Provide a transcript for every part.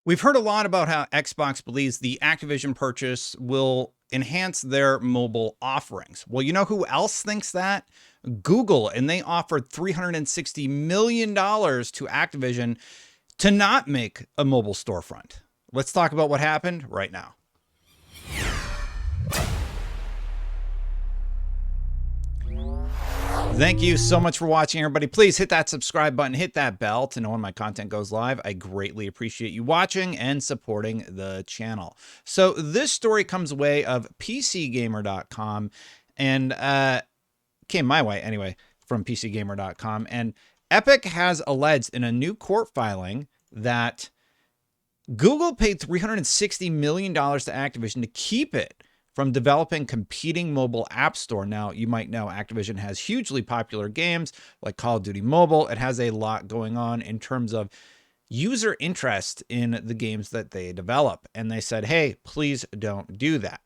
We've heard a lot about how Xbox believes the Activision purchase will enhance their mobile offerings. Well, you know who else thinks that? Google, and they offered $360 million to Activision to not make a mobile storefront. Let's talk about what happened right now. Thank you so much for watching, everybody. Please hit that subscribe button, hit that bell to know when my content goes live. I greatly appreciate you watching and supporting the channel. So this story comes away of PCGamer.com and came my way anyway from PCGamer.com. And Epic has alleged in a new court filing that Google paid $360 million to Activision to keep it from developing competing mobile app store. Now, you might know Activision has hugely popular games like Call of Duty Mobile. It has a lot going on in terms of user interest in the games that they develop. And they said, hey, please don't do that.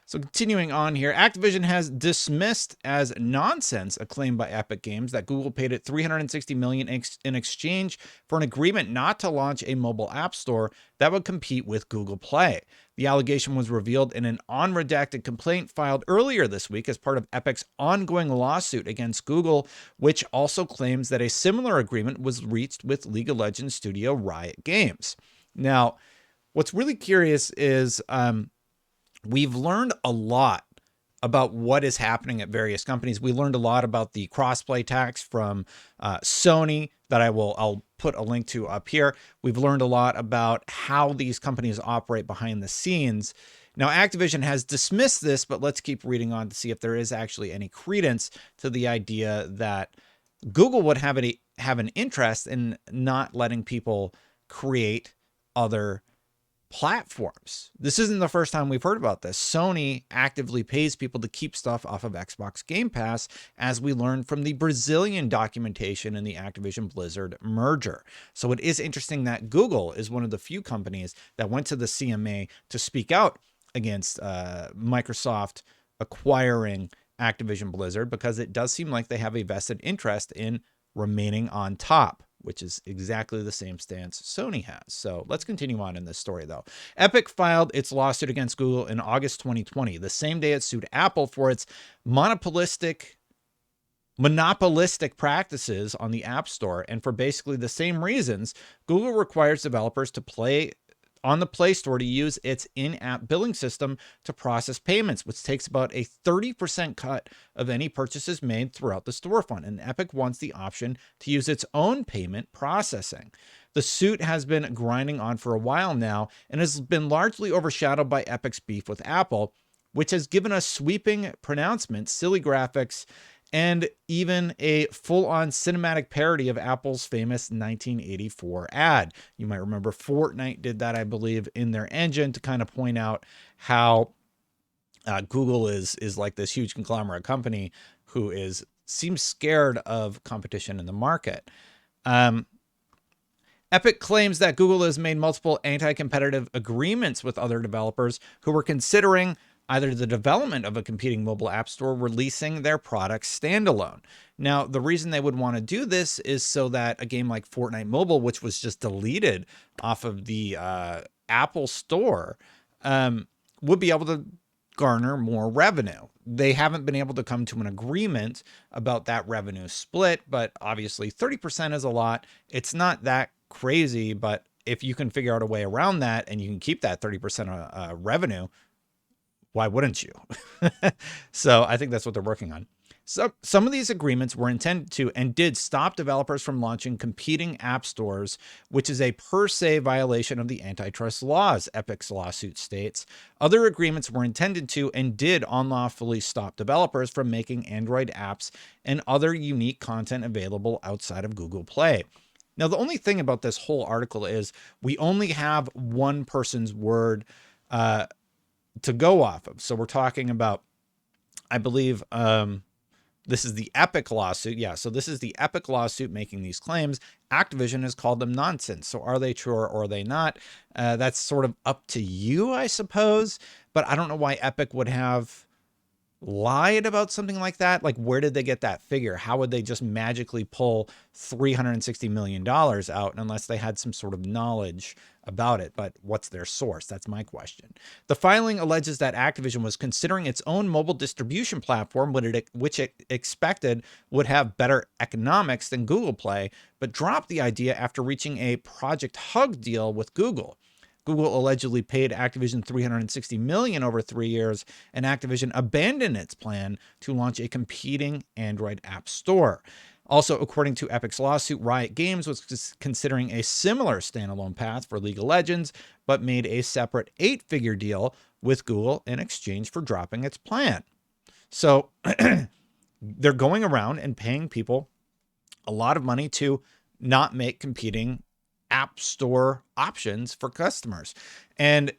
So continuing on here, Activision has dismissed as nonsense a claim by Epic Games that Google paid it $360 million in exchange for an agreement not to launch a mobile app store that would compete with Google Play. The allegation was revealed in an unredacted complaint filed earlier this week as part of Epic's ongoing lawsuit against Google, which also claims that a similar agreement was reached with League of Legends studio Riot Games. Now, what's really curious is we've learned a lot about what is happening at various companies. We learned a lot about the crossplay tax from Sony that I'll put a link to up here. We've learned a lot about how these companies operate behind the scenes. Now, Activision has dismissed this, but let's keep reading on to see if there is actually any credence to the idea that Google would have an interest in not letting people create other platforms. This isn't the first time we've heard about this. Sony actively pays people to keep stuff off of Xbox Game Pass, as we learned from the Brazilian documentation in the Activision Blizzard merger. So it is interesting that Google is one of the few companies that went to the CMA to speak out against Microsoft acquiring Activision Blizzard, because it does seem like they have a vested interest in remaining on top, which is exactly the same stance Sony has. So let's continue on in this story, though. Epic filed its lawsuit against Google in August 2020, the same day it sued Apple for its monopolistic practices on the App Store. And for basically the same reasons, Google requires developers to play on the Play Store to use its in-app billing system to process payments, which takes about a 30% cut of any purchases made throughout the storefront. And Epic wants the option to use its own payment processing. The suit has been grinding on for a while now and has been largely overshadowed by Epic's beef with Apple, which has given us sweeping pronouncements, silly graphics, and even a full-on cinematic parody of Apple's famous 1984 ad. You might remember Fortnite did that, I believe, in their engine to kind of point out how Google is like this huge conglomerate company who seems scared of competition in the market. Epic claims that Google has made multiple anti-competitive agreements with other developers who were considering either the development of a competing mobile app store, releasing their products standalone. Now, the reason they would want to do this is so that a game like Fortnite Mobile, which was just deleted off of the Apple Store, would be able to garner more revenue. They haven't been able to come to an agreement about that revenue split, but obviously 30% is a lot. It's not that crazy, but if you can figure out a way around that and you can keep that 30% revenue, why wouldn't you? So I think that's what they're working on. So some of these agreements were intended to and did stop developers from launching competing app stores, which is a per se violation of the antitrust laws, Epic's lawsuit states. Other agreements were intended to and did unlawfully stop developers from making Android apps and other unique content available outside of Google Play. Now, the only thing about this whole article is we only have one person's word to go off of. So we're talking about, I believe, this is the Epic lawsuit. Yeah, so this is the Epic lawsuit making these claims. Activision has called them nonsense. So are they true or are they not? That's sort of up to you, I suppose. But I don't know why Epic would have lied about something like that? Like, where did they get that figure? How would they just magically pull $360 million out unless they had some sort of knowledge about it? But what's their source? That's my question. The filing alleges that Activision was considering its own mobile distribution platform, which it expected would have better economics than Google Play, but dropped the idea after reaching a Project Hug deal with Google. Google allegedly paid Activision $360 million over 3 years, and Activision abandoned its plan to launch a competing Android app store. Also, according to Epic's lawsuit, Riot Games was considering a similar standalone path for League of Legends, but made a separate 8-figure deal with Google in exchange for dropping its plan. So they're going around and paying people a lot of money to not make competing app store options for customers. And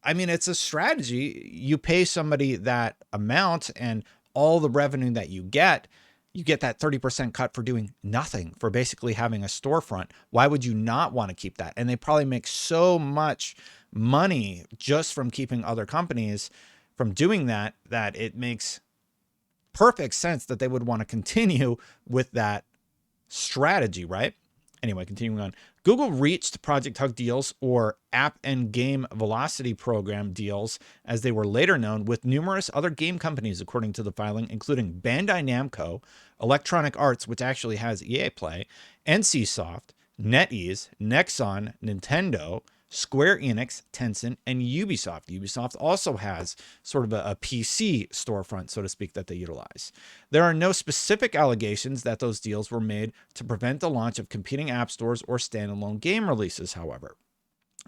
I mean, it's a strategy. You pay somebody that amount, and all the revenue that you get that 30% cut for doing nothing, for basically having a storefront. Why would you not want to keep that? And they probably make so much money just from keeping other companies from doing that, that it makes perfect sense that they would want to continue with that strategy, right? Anyway, continuing on. Google reached Project Hug deals, or App and Game Velocity Program deals, as they were later known, with numerous other game companies, according to the filing, including Bandai Namco, Electronic Arts, which actually has EA Play, NCSoft, NetEase, Nexon, Nintendo, Square Enix, Tencent, and Ubisoft. Ubisoft also has sort of a PC storefront, so to speak, that they utilize. There are no specific allegations that those deals were made to prevent the launch of competing app stores or standalone game releases, however.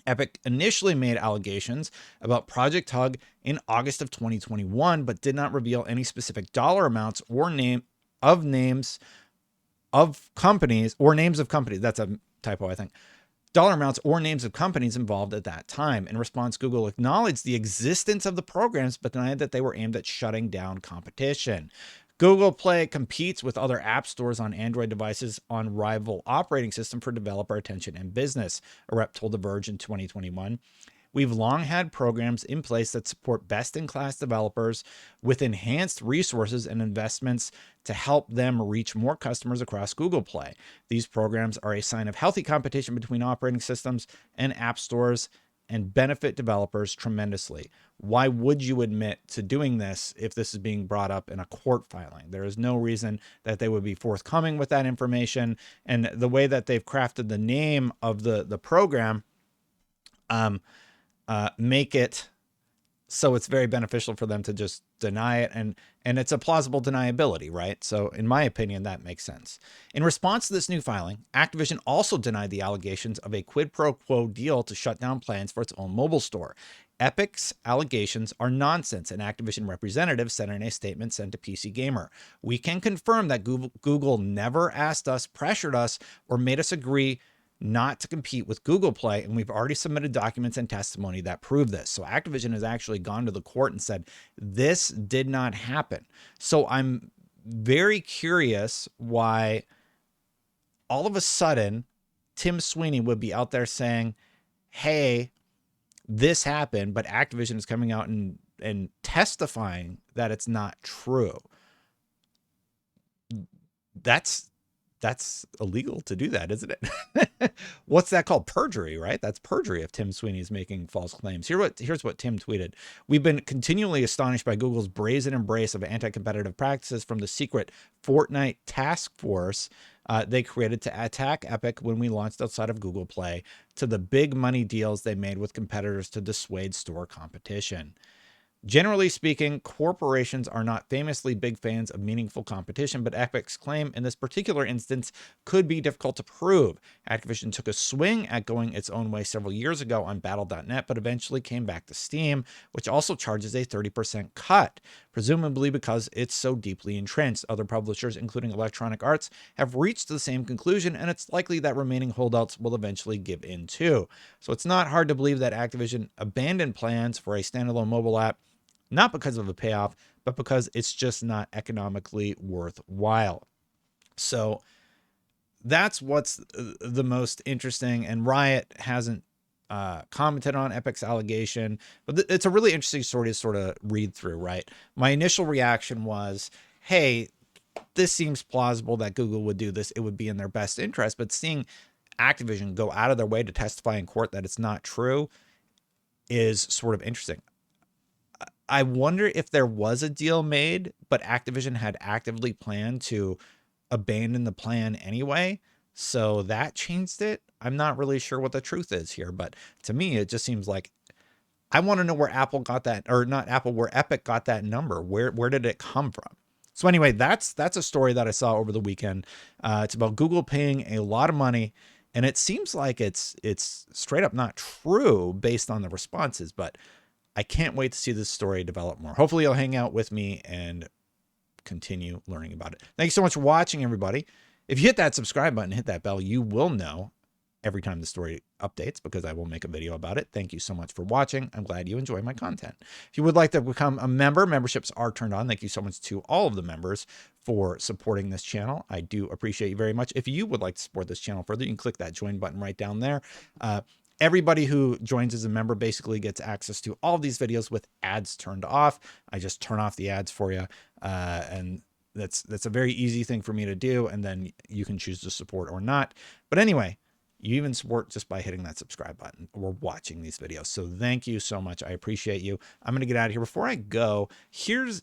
Epic initially made allegations about Project Hug in August of 2021, but did not reveal any specific dollar amounts or names of companies. That's a typo, I think. Dollar amounts or names of companies involved at that time. In response, Google acknowledged the existence of the programs, but denied that they were aimed at shutting down competition. Google Play competes with other app stores on Android devices on rival operating system for developer attention and business, a rep told The Verge in 2021. We've long had programs in place that support best-in-class developers with enhanced resources and investments to help them reach more customers across Google Play. These programs are a sign of healthy competition between operating systems and app stores and benefit developers tremendously. Why would you admit to doing this if this is being brought up in a court filing? There is no reason that they would be forthcoming with that information. And the way that they've crafted the name of the program, make it so it's very beneficial for them to just deny it, and it's a plausible deniability, right? So in my opinion, that makes sense. In response to this new filing, Activision also denied the allegations of a quid pro quo deal to shut down plans for its own mobile store. Epic's allegations are nonsense, an Activision representative said in a statement sent to PC Gamer. We can confirm that Google never asked us, pressured us, or made us agree not to compete with Google Play, and we've already submitted documents and testimony that prove this. So Activision has actually gone to the court and said this did not happen. So I'm very curious why all of a sudden Tim Sweeney would be out there saying, hey, this happened, but Activision is coming out and testifying that it's not true. That's illegal to do that, isn't it? What's that called? Perjury, right? That's perjury if Tim Sweeney is making false claims. Here's what Tim tweeted. We've been continually astonished by Google's brazen embrace of anti-competitive practices, from the secret Fortnite task force they created to attack Epic when we launched outside of Google Play, to the big money deals they made with competitors to dissuade store competition. Generally speaking, corporations are not famously big fans of meaningful competition, but Epic's claim in this particular instance could be difficult to prove. Activision took a swing at going its own way several years ago on Battle.net, but eventually came back to Steam, which also charges a 30% cut, presumably because it's so deeply entrenched. Other publishers, including Electronic Arts, have reached the same conclusion, and it's likely that remaining holdouts will eventually give in too. So it's not hard to believe that Activision abandoned plans for a standalone mobile app, not because of a payoff, but because it's just not economically worthwhile. So that's what's the most interesting. And Riot hasn't commented on Epic's allegation, but it's a really interesting story to sort of read through, right? My initial reaction was, hey, this seems plausible that Google would do this. It would be in their best interest. But seeing Activision go out of their way to testify in court that it's not true is sort of interesting. I wonder if there was a deal made, but Activision had actively planned to abandon the plan anyway. So that changed it. I'm not really sure what the truth is here, but to me, it just seems like I want to know where Apple got that, or not Apple, where Epic got that number. Where did it come from? So anyway, that's a story that I saw over the weekend. It's about Google paying a lot of money, and it seems like it's straight up not true based on the responses, but I can't wait to see this story develop more. Hopefully you'll hang out with me and continue learning about it. Thank you so much for watching, everybody. If you hit that subscribe button, hit that bell, you will know every time the story updates because I will make a video about it. Thank you so much for watching. I'm glad you enjoy my content. If you would like to become a member, memberships are turned on. Thank you so much to all of the members for supporting this channel. I do appreciate you very much. If you would like to support this channel further, you can click that join button right down there. Everybody who joins as a member basically gets access to all of these videos with ads turned off. I just turn off the ads for you. And that's a very easy thing for me to do. And then you can choose to support or not. But anyway, you even support just by hitting that subscribe button or watching these videos. So thank you so much. I appreciate you. I'm going to get out of here. Before I go, here's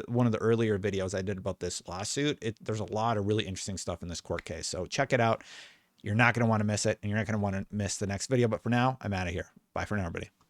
one of the earlier videos I did about this lawsuit. There's a lot of really interesting stuff in this court case. So check it out. You're not going to want to miss it, and you're not going to want to miss the next video. But for now, I'm out of here. Bye for now, everybody.